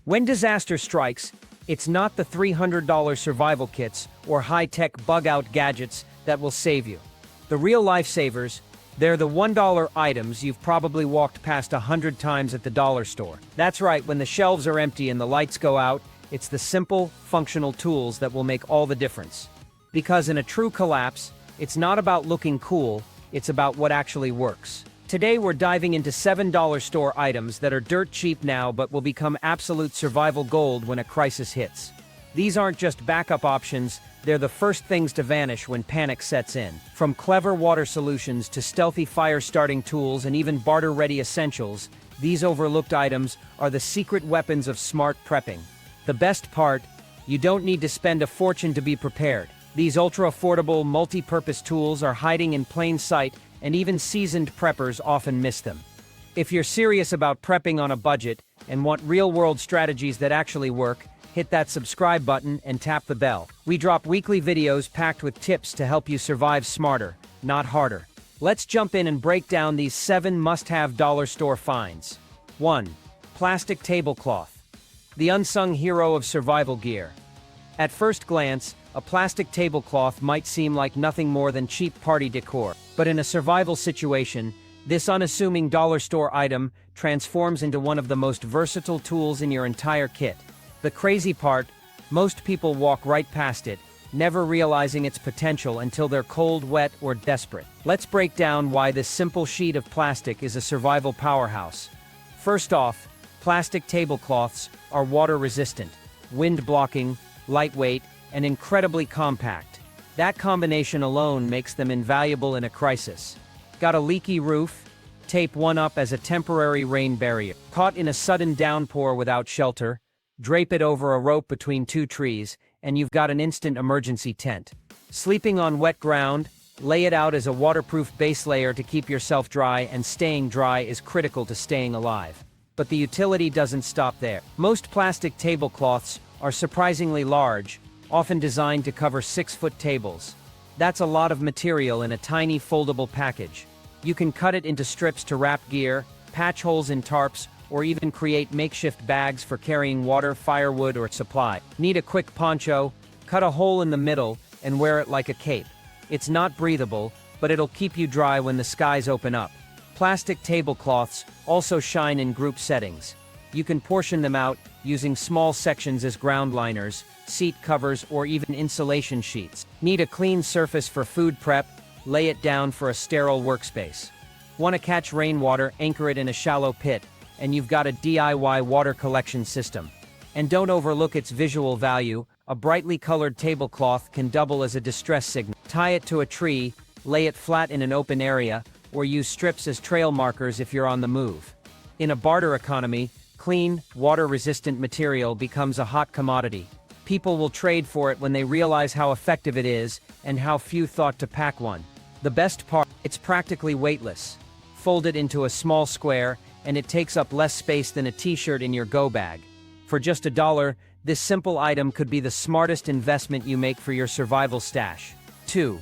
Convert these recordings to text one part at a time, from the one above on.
When disaster strikes, it's not the $300 survival kits or high-tech bug-out gadgets that will save you. The real lifesavers, they're the $1 items you've probably walked past 100 times at the dollar store. That's right, when the shelves are empty and the lights go out, it's the simple, functional tools that will make all the difference. Because in a true collapse, it's not about looking cool, it's about what actually works. Today we're diving into $7 store items that are dirt cheap now but will become absolute survival gold when a crisis hits. These aren't just backup options, they're the first things to vanish when panic sets in. From clever water solutions to stealthy fire-starting tools and even barter-ready essentials, these overlooked items are the secret weapons of smart prepping. The best part, you don't need to spend a fortune to be prepared. These ultra-affordable, multi-purpose tools are hiding in plain sight, and even seasoned preppers often miss them. If you're serious about prepping on a budget and want real-world strategies that actually work, hit that subscribe button and tap the bell. We drop weekly videos packed with tips to help you survive smarter, not harder. Let's jump in and break down these 7 must-have dollar store finds. 1. Plastic tablecloth. The unsung hero of survival gear. At first glance, a plastic tablecloth might seem like nothing more than cheap party decor. But in a survival situation, this unassuming dollar store item transforms into one of the most versatile tools in your entire kit. The crazy part, most people walk right past it, never realizing its potential until they're cold, wet, or desperate. Let's break down why this simple sheet of plastic is a survival powerhouse. First off, plastic tablecloths are water-resistant, wind-blocking, lightweight, and incredibly compact. That combination alone makes them invaluable in a crisis. Got a leaky roof? Tape one up as a temporary rain barrier. Caught in a sudden downpour without shelter? Drape it over a rope between 2 trees, and you've got an instant emergency tent. Sleeping on wet ground? Lay it out as a waterproof base layer to keep yourself dry, and staying dry is critical to staying alive. But the utility doesn't stop there. Most plastic tablecloths are surprisingly large, often designed to cover 6-foot tables. That's a lot of material in a tiny foldable package. You can cut it into strips to wrap gear, patch holes in tarps, or even create makeshift bags for carrying water, firewood, or supply. Need a quick poncho? Cut a hole in the middle and wear it like a cape. It's not breathable, but it'll keep you dry when the skies open up. Plastic tablecloths also shine in group settings. You can portion them out using small sections as ground liners, seat covers, or even insulation sheets. Need a clean surface for food prep? Lay it down for a sterile workspace. Want to catch rainwater? Anchor it in a shallow pit, and you've got a DIY water collection system. And don't overlook its visual value. A brightly colored tablecloth can double as a distress signal. Tie it to a tree, lay it flat in an open area, or use strips as trail markers if you're on the move. In a barter economy, clean, water-resistant material becomes a hot commodity. People will trade for it when they realize how effective it is and how few thought to pack one. The best part, it's practically weightless. Fold it into a small square, and it takes up less space than a t-shirt in your go bag. For just $1, this simple item could be the smartest investment you make for your survival stash. 2.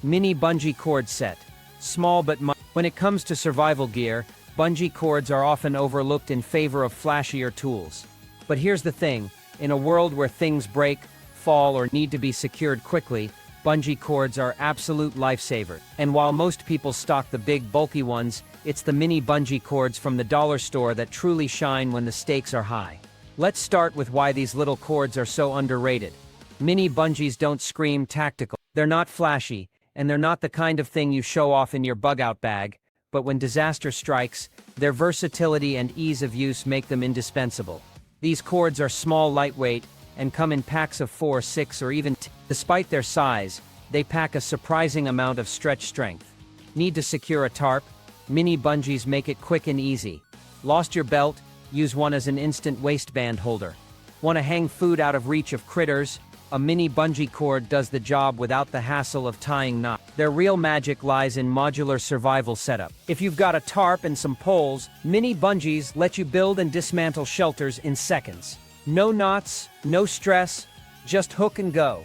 Mini bungee cord set. Small but mighty. When it comes to survival gear, bungee cords are often overlooked in favor of flashier tools. But here's the thing, in a world where things break, fall, or need to be secured quickly, bungee cords are absolute lifesaver. And while most people stock the big, bulky ones, it's the mini bungee cords from the dollar store that truly shine when the stakes are high. Let's start with why these little cords are so underrated. Mini bungees don't scream tactical. They're not flashy, and they're not the kind of thing you show off in your bug-out bag, but when disaster strikes, their versatility and ease of use make them indispensable. These cords are small, lightweight, and come in packs of 4, 6, or even 10. Despite their size, they pack a surprising amount of stretch strength. Need to secure a tarp? Mini bungees make it quick and easy. Lost your belt? Use one as an instant waistband holder. Want to hang food out of reach of critters? A mini bungee cord does the job without the hassle of tying knots. Their real magic lies in modular survival setup. If you've got a tarp and some poles, mini bungees let you build and dismantle shelters in seconds. No knots, no stress, just hook and go.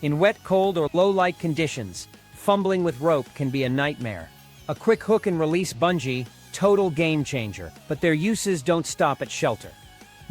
In wet, cold, or low-light conditions, fumbling with rope can be a nightmare. A quick hook and release bungee, total game changer, but their uses don't stop at shelter.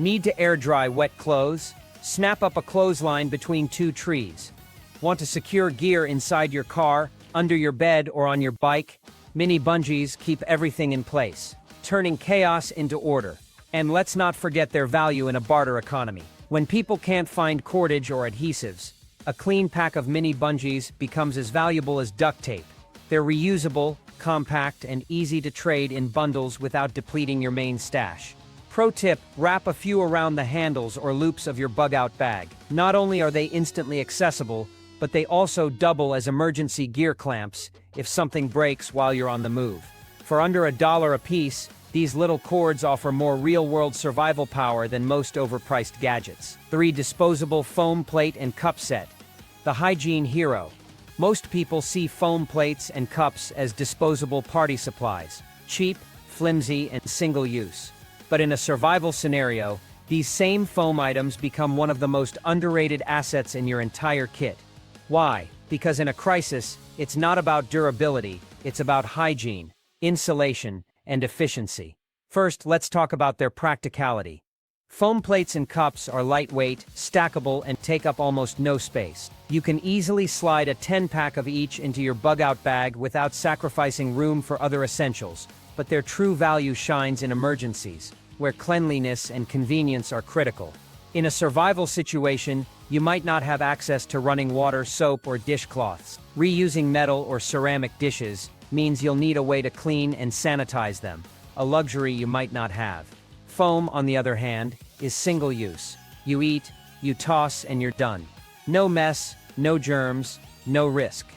Need to air dry wet clothes? Snap up a clothesline between two trees. Want to secure gear inside your car, under your bed, or on your bike? Mini bungees keep everything in place, turning chaos into order. And let's not forget their value in a barter economy. When people can't find cordage or adhesives, a clean pack of mini bungees becomes as valuable as duct tape. They're reusable, compact, and easy to trade in bundles without depleting your main stash. Pro tip, wrap a few around the handles or loops of your bug-out bag. Not only are they instantly accessible, but they also double as emergency gear clamps if something breaks while you're on the move. For under $1 a piece, these little cords offer more real-world survival power than most overpriced gadgets. 3. Disposable foam plate and cup set. The hygiene hero. Most people see foam plates and cups as disposable party supplies, cheap, flimsy, and single-use. But in a survival scenario, these same foam items become one of the most underrated assets in your entire kit. Why? Because in a crisis, it's not about durability, it's about hygiene, insulation, and efficiency. First, let's talk about their practicality. Foam plates and cups are lightweight, stackable, and take up almost no space. You can easily slide a 10-pack of each into your bug-out bag without sacrificing room for other essentials, but their true value shines in emergencies, where cleanliness and convenience are critical. In a survival situation, you might not have access to running water, soap, or dishcloths. Reusing metal or ceramic dishes means you'll need a way to clean and sanitize them, a luxury you might not have. Foam, on the other hand, is single-use. You eat, you toss, and you're done. No mess, no germs, no risk.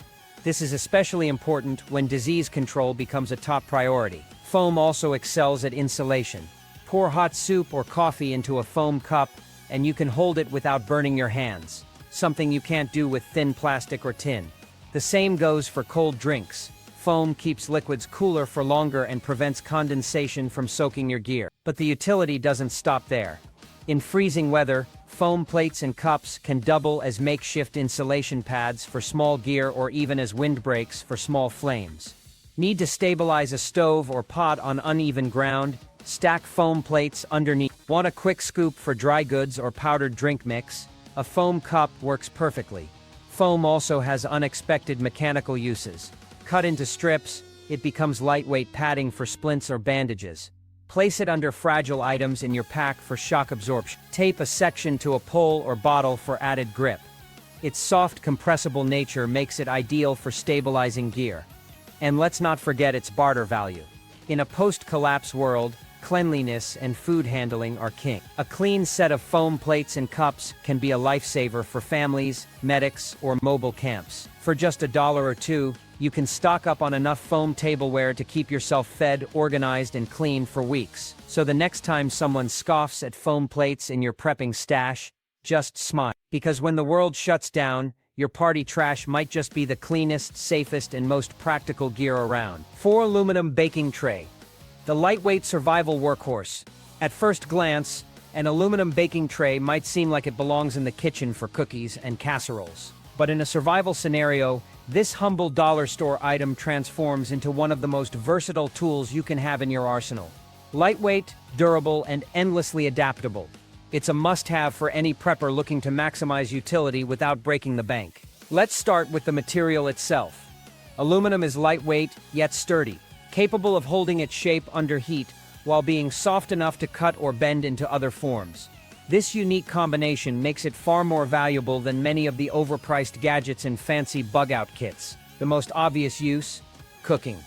This is especially important when disease control becomes a top priority. Foam also excels at insulation. Pour hot soup or coffee into a foam cup, and you can hold it without burning your hands, something you can't do with thin plastic or tin. The same goes for cold drinks. Foam keeps liquids cooler for longer and prevents condensation from soaking your gear. But the utility doesn't stop there. In freezing weather, foam plates and cups can double as makeshift insulation pads for small gear or even as windbreaks for small flames. Need to stabilize a stove or pot on uneven ground? Stack foam plates underneath. Want a quick scoop for dry goods or powdered drink mix? A foam cup works perfectly. Foam also has unexpected mechanical uses. Cut into strips, it becomes lightweight padding for splints or bandages. Place it under fragile items in your pack for shock absorption. Tape a section to a pole or bottle for added grip. Its soft, compressible nature makes it ideal for stabilizing gear. And let's not forget its barter value. In a post-collapse world, cleanliness and food handling are king. A clean set of foam plates and cups can be a lifesaver for families, medics, or mobile camps. For just $1 or $2, you can stock up on enough foam tableware to keep yourself fed, organized, and clean for weeks. So the next time someone scoffs at foam plates in your prepping stash, just smile. Because when the world shuts down, your party trash might just be the cleanest, safest, and most practical gear around. 4. Aluminum baking tray. The lightweight survival workhorse. At first glance, an aluminum baking tray might seem like it belongs in the kitchen for cookies and casseroles. But in a survival scenario, this humble dollar store item transforms into one of the most versatile tools you can have in your arsenal. Lightweight, durable, and endlessly adaptable. It's a must-have for any prepper looking to maximize utility without breaking the bank. Let's start with the material itself. Aluminum is lightweight, yet sturdy, capable of holding its shape under heat while being soft enough to cut or bend into other forms. This unique combination makes it far more valuable than many of the overpriced gadgets in fancy bug-out kits. The most obvious use? Cooking.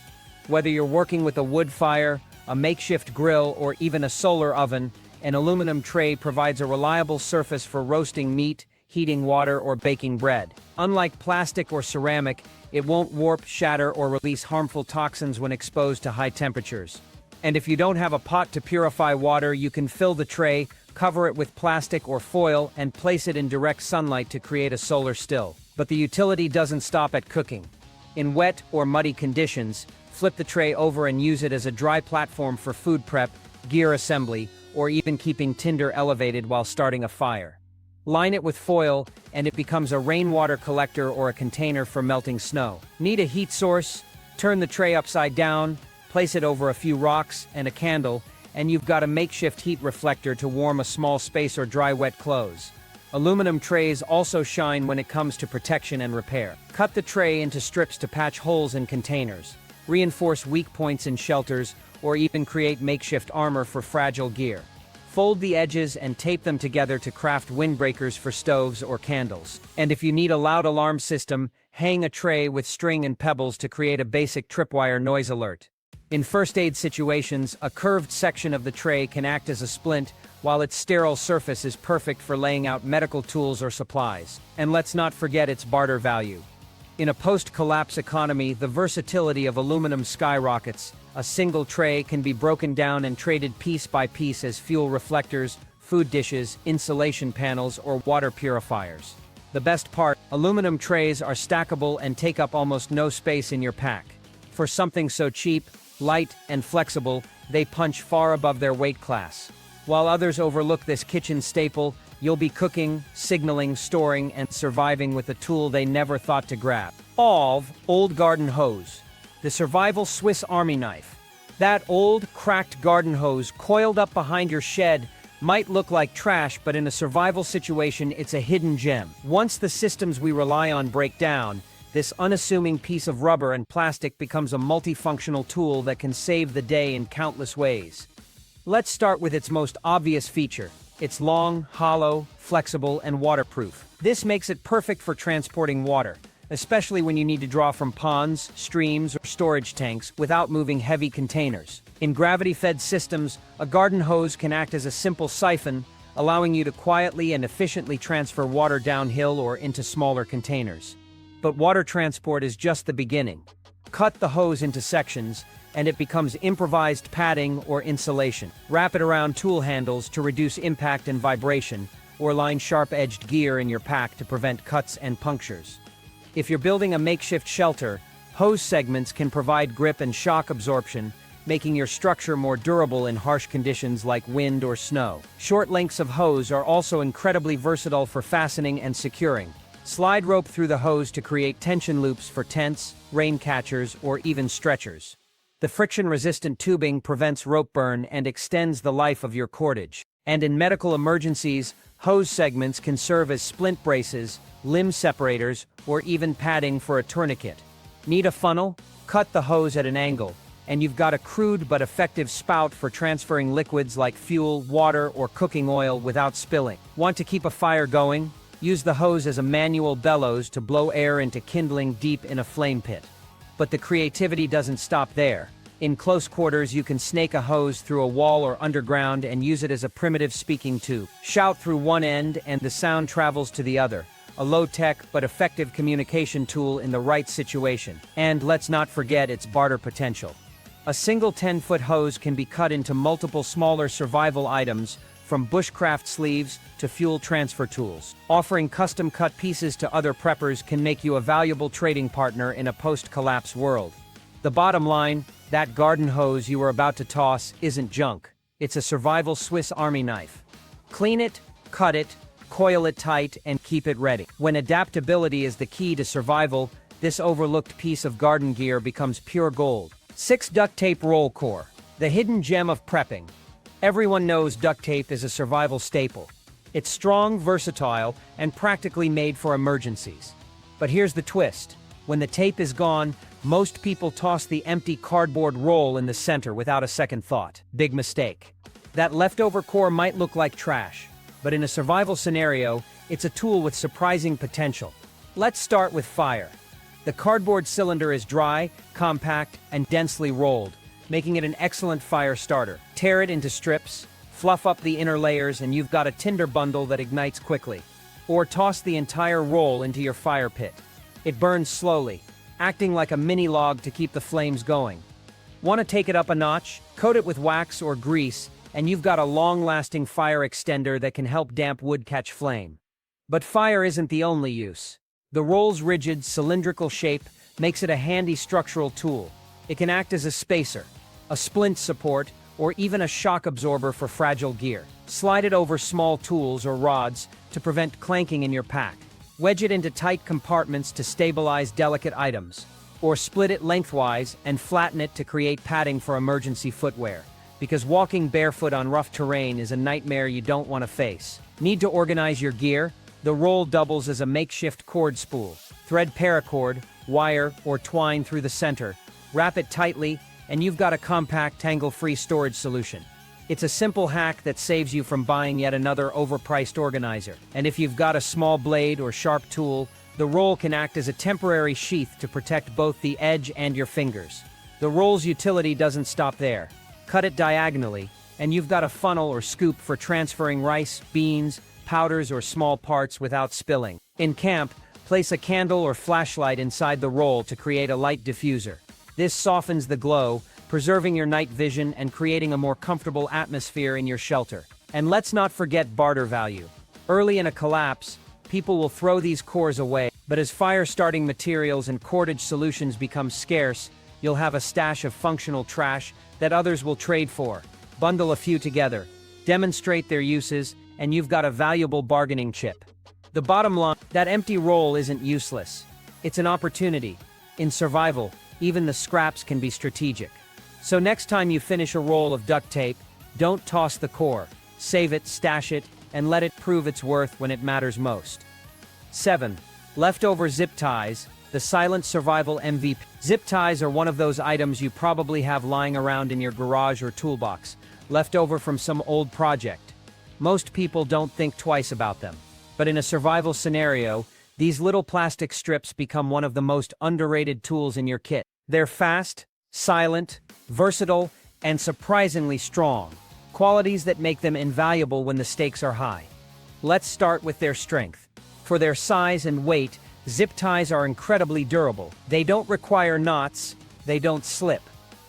Whether you're working with a wood fire, a makeshift grill, or even a solar oven, an aluminum tray provides a reliable surface for roasting meat, heating water, or baking bread. Unlike plastic or ceramic, it won't warp, shatter, or release harmful toxins when exposed to high temperatures. And if you don't have a pot to purify water, you can fill the tray, cover it with plastic or foil, and place it in direct sunlight to create a solar still. But the utility doesn't stop at cooking. In wet or muddy conditions, flip the tray over and use it as a dry platform for food prep, gear assembly, or even keeping tinder elevated while starting a fire. Line it with foil, and it becomes a rainwater collector or a container for melting snow. Need a heat source? Turn the tray upside down, place it over a few rocks and a candle, and you've got a makeshift heat reflector to warm a small space or dry wet clothes. Aluminum trays also shine when it comes to protection and repair. Cut the tray into strips to patch holes in containers, reinforce weak points in shelters, or even create makeshift armor for fragile gear. Fold the edges and tape them together to craft windbreakers for stoves or candles. And if you need a loud alarm system, hang a tray with string and pebbles to create a basic tripwire noise alert. In first aid situations, a curved section of the tray can act as a splint, while its sterile surface is perfect for laying out medical tools or supplies. And let's not forget its barter value. In a post-collapse economy, the versatility of aluminum skyrockets. A single tray can be broken down and traded piece by piece as fuel reflectors, food dishes, insulation panels, or water purifiers. The best part, aluminum trays are stackable and take up almost no space in your pack. For something so cheap, light, and flexible, they punch far above their weight class. While others overlook this kitchen staple, you'll be cooking, signaling, storing, and surviving with a tool they never thought to grab. Old garden hose. The survival Swiss Army knife. That old, cracked garden hose coiled up behind your shed might look like trash, but in a survival situation, it's a hidden gem. Once the systems we rely on break down, this unassuming piece of rubber and plastic becomes a multifunctional tool that can save the day in countless ways. Let's start with its most obvious feature. It's long, hollow, flexible, and waterproof. This makes it perfect for transporting water, especially when you need to draw from ponds, streams, or storage tanks without moving heavy containers. In gravity-fed systems, a garden hose can act as a simple siphon, allowing you to quietly and efficiently transfer water downhill or into smaller containers. But water transport is just the beginning. Cut the hose into sections, and it becomes improvised padding or insulation. Wrap it around tool handles to reduce impact and vibration, or line sharp-edged gear in your pack to prevent cuts and punctures. If you're building a makeshift shelter, hose segments can provide grip and shock absorption, making your structure more durable in harsh conditions like wind or snow. Short lengths of hose are also incredibly versatile for fastening and securing. Slide rope through the hose to create tension loops for tents, rain catchers, or even stretchers. The friction-resistant tubing prevents rope burn and extends the life of your cordage. And in medical emergencies, hose segments can serve as splint braces, limb separators, or even padding for a tourniquet. Need a funnel? Cut the hose at an angle, and you've got a crude but effective spout for transferring liquids like fuel, water, or cooking oil without spilling. Want to keep a fire going? Use the hose as a manual bellows to blow air into kindling deep in a flame pit. But the creativity doesn't stop there. In close quarters, you can snake a hose through a wall or underground and use it as a primitive speaking tube. Shout through one end and the sound travels to the other. A low-tech but effective communication tool in the right situation. And let's not forget its barter potential. A single 10-foot hose can be cut into multiple smaller survival items, from bushcraft sleeves to fuel transfer tools. Offering custom-cut pieces to other preppers can make you a valuable trading partner in a post-collapse world. The bottom line, that garden hose you are about to toss isn't junk. It's a survival Swiss Army knife. Clean it, cut it, coil it tight, and keep it ready. When adaptability is the key to survival, this overlooked piece of garden gear becomes pure gold. 6 Duct tape roll core, the hidden gem of prepping. Everyone knows duct tape is a survival staple. It's strong, versatile, and practically made for emergencies. But here's the twist. When the tape is gone, most people toss the empty cardboard roll in the center without a second thought. Big mistake. That leftover core might look like trash, but in a survival scenario, it's a tool with surprising potential. Let's start with fire. The cardboard cylinder is dry, compact, and densely rolled, making it an excellent fire starter. Tear it into strips, fluff up the inner layers, and you've got a tinder bundle that ignites quickly. Or toss the entire roll into your fire pit. It burns slowly, acting like a mini log to keep the flames going. Want to take it up a notch? Coat it with wax or grease, and you've got a long-lasting fire extender that can help damp wood catch flame. But fire isn't the only use. The roll's rigid, cylindrical shape makes it a handy structural tool. It can act as a spacer, a splint support, or even a shock absorber for fragile gear. Slide it over small tools or rods to prevent clanking in your pack. Wedge it into tight compartments to stabilize delicate items, or split it lengthwise and flatten it to create padding for emergency footwear. because walking barefoot on rough terrain is a nightmare you don't want to face. Need to organize your gear? The roll doubles as a makeshift cord spool. Thread paracord, wire, or twine through the center. Wrap it tightly, and you've got a compact, tangle-free storage solution. It's a simple hack that saves you from buying yet another overpriced organizer. And if you've got a small blade or sharp tool, the roll can act as a temporary sheath to protect both the edge and your fingers. The roll's utility doesn't stop there. Cut it diagonally, and you've got a funnel or scoop for transferring rice, beans, powders, or small parts without spilling. In camp, place a candle or flashlight inside the roll to create a light diffuser. This softens the glow, preserving your night vision and creating a more comfortable atmosphere in your shelter. And let's not forget barter value. Early in a collapse, people will throw these cores away, but as fire-starting materials and cordage solutions become scarce, you'll have a stash of functional trash that others will trade for. Bundle a few together, demonstrate their uses, and you've got a valuable bargaining chip. The bottom line, that empty roll isn't useless. It's an opportunity. In survival, even the scraps can be strategic. So next time you finish a roll of duct tape, don't toss the core. Save it, stash it, and let it prove its worth when it matters most. 7. Leftover zip ties, the silent survival MVP. Zip ties are one of those items you probably have lying around in your garage or toolbox, left over from some old project. Most people don't think twice about them. But in a survival scenario, these little plastic strips become one of the most underrated tools in your kit. They're fast, silent, versatile, and surprisingly strong, qualities that make them invaluable when the stakes are high. Let's start with their strength. For their size and weight, zip ties are incredibly durable. They don't require knots, they don't slip.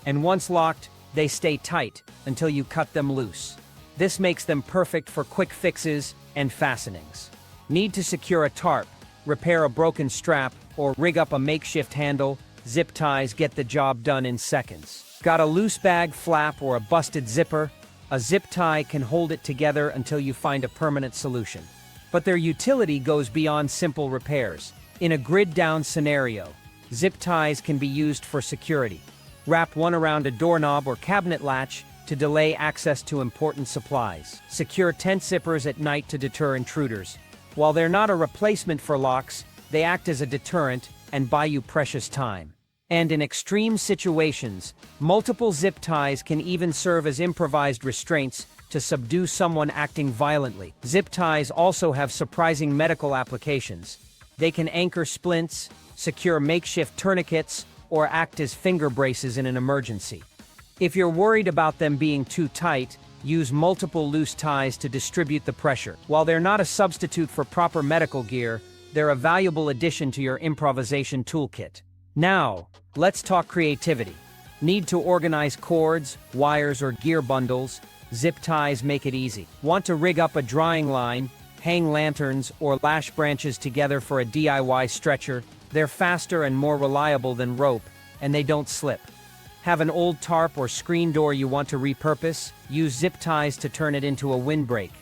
And once locked, they stay tight until you cut them loose. This makes them perfect for quick fixes and fastenings. Need to secure a tarp, repair a broken strap, or rig up a makeshift handle? Zip ties get the job done in seconds. Got a loose bag, flap, or a busted zipper? A zip tie can hold it together until you find a permanent solution. But their utility goes beyond simple repairs. In a grid-down scenario, zip ties can be used for security. Wrap one around a doorknob or cabinet latch to delay access to important supplies. Secure tent zippers at night to deter intruders. While they're not a replacement for locks, they act as a deterrent and buy you precious time. And in extreme situations, multiple zip ties can even serve as improvised restraints to subdue someone acting violently. Zip ties also have surprising medical applications. They can anchor splints, secure makeshift tourniquets, or act as finger braces in an emergency. If you're worried about them being too tight, use multiple loose ties to distribute the pressure. While they're not a substitute for proper medical gear, they're a valuable addition to your improvisation toolkit. Now, let's talk creativity. Need to organize cords, wires, or gear bundles? Zip ties make it easy. Want to rig up a drying line, hang lanterns, or lash branches together for a DIY stretcher? They're faster and more reliable than rope, and they don't slip. Have an old tarp or screen door you want to repurpose? Use zip ties to turn it into a windbreak,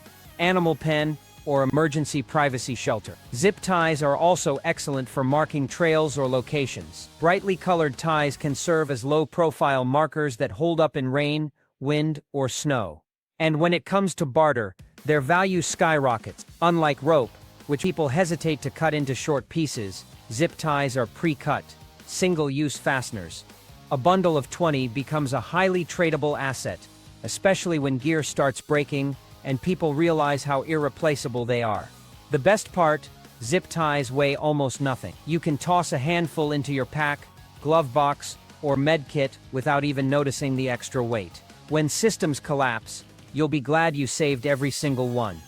animal pen, or emergency privacy shelter. Zip ties are also excellent for marking trails or locations. Brightly colored ties can serve as low-profile markers that hold up in rain, wind, or snow. And when it comes to barter, their value skyrockets. Unlike rope, which people hesitate to cut into short pieces, zip ties are pre-cut, single-use fasteners. A bundle of 20 becomes a highly tradable asset, especially when gear starts breaking and people realize how irreplaceable they are. The best part, zip ties weigh almost nothing. You can toss a handful into your pack, glove box, or med kit without even noticing the extra weight. When systems collapse, you'll be glad you saved every single one.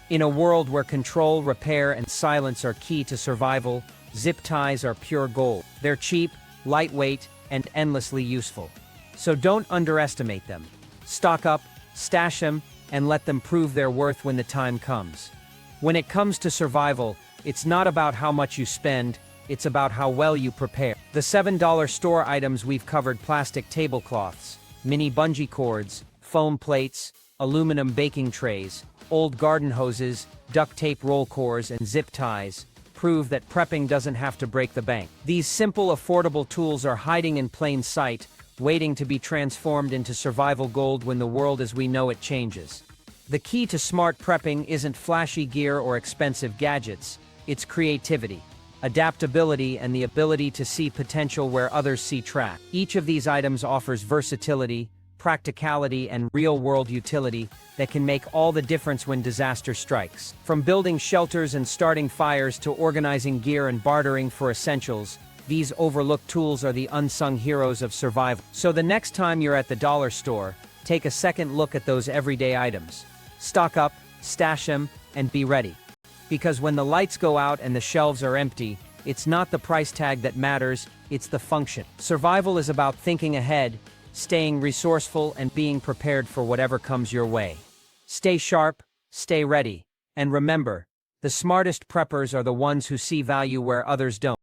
In a world where control, repair, and silence are key to survival, zip ties are pure gold. They're cheap, lightweight, and endlessly useful. So don't underestimate them. Stock up, stash them, and let them prove their worth when the time comes. When it comes to survival, it's not about how much you spend, it's about how well you prepare. The $7 store items we've covered: plastic tablecloths, mini bungee cords, foam plates, aluminum baking trays, old garden hoses, duct tape roll cores, and zip ties, prove that prepping doesn't have to break the bank. These simple, affordable tools are hiding in plain sight, waiting to be transformed into survival gold when the world as we know it changes. The key to smart prepping isn't flashy gear or expensive gadgets, it's creativity, adaptability, and the ability to see potential where others see trap. Each of these items offers versatility, practicality, and real-world utility that can make all the difference when disaster strikes. From building shelters and starting fires to organizing gear and bartering for essentials, these overlooked tools are the unsung heroes of survival. So the next time you're at the dollar store, take a second look at those everyday items. Stock up, stash them, and be ready. Because when the lights go out and the shelves are empty, it's not the price tag that matters, it's the function. Survival is about thinking ahead, staying resourceful, and being prepared for whatever comes your way. Stay sharp, stay ready, and remember, the smartest preppers are the ones who see value where others don't.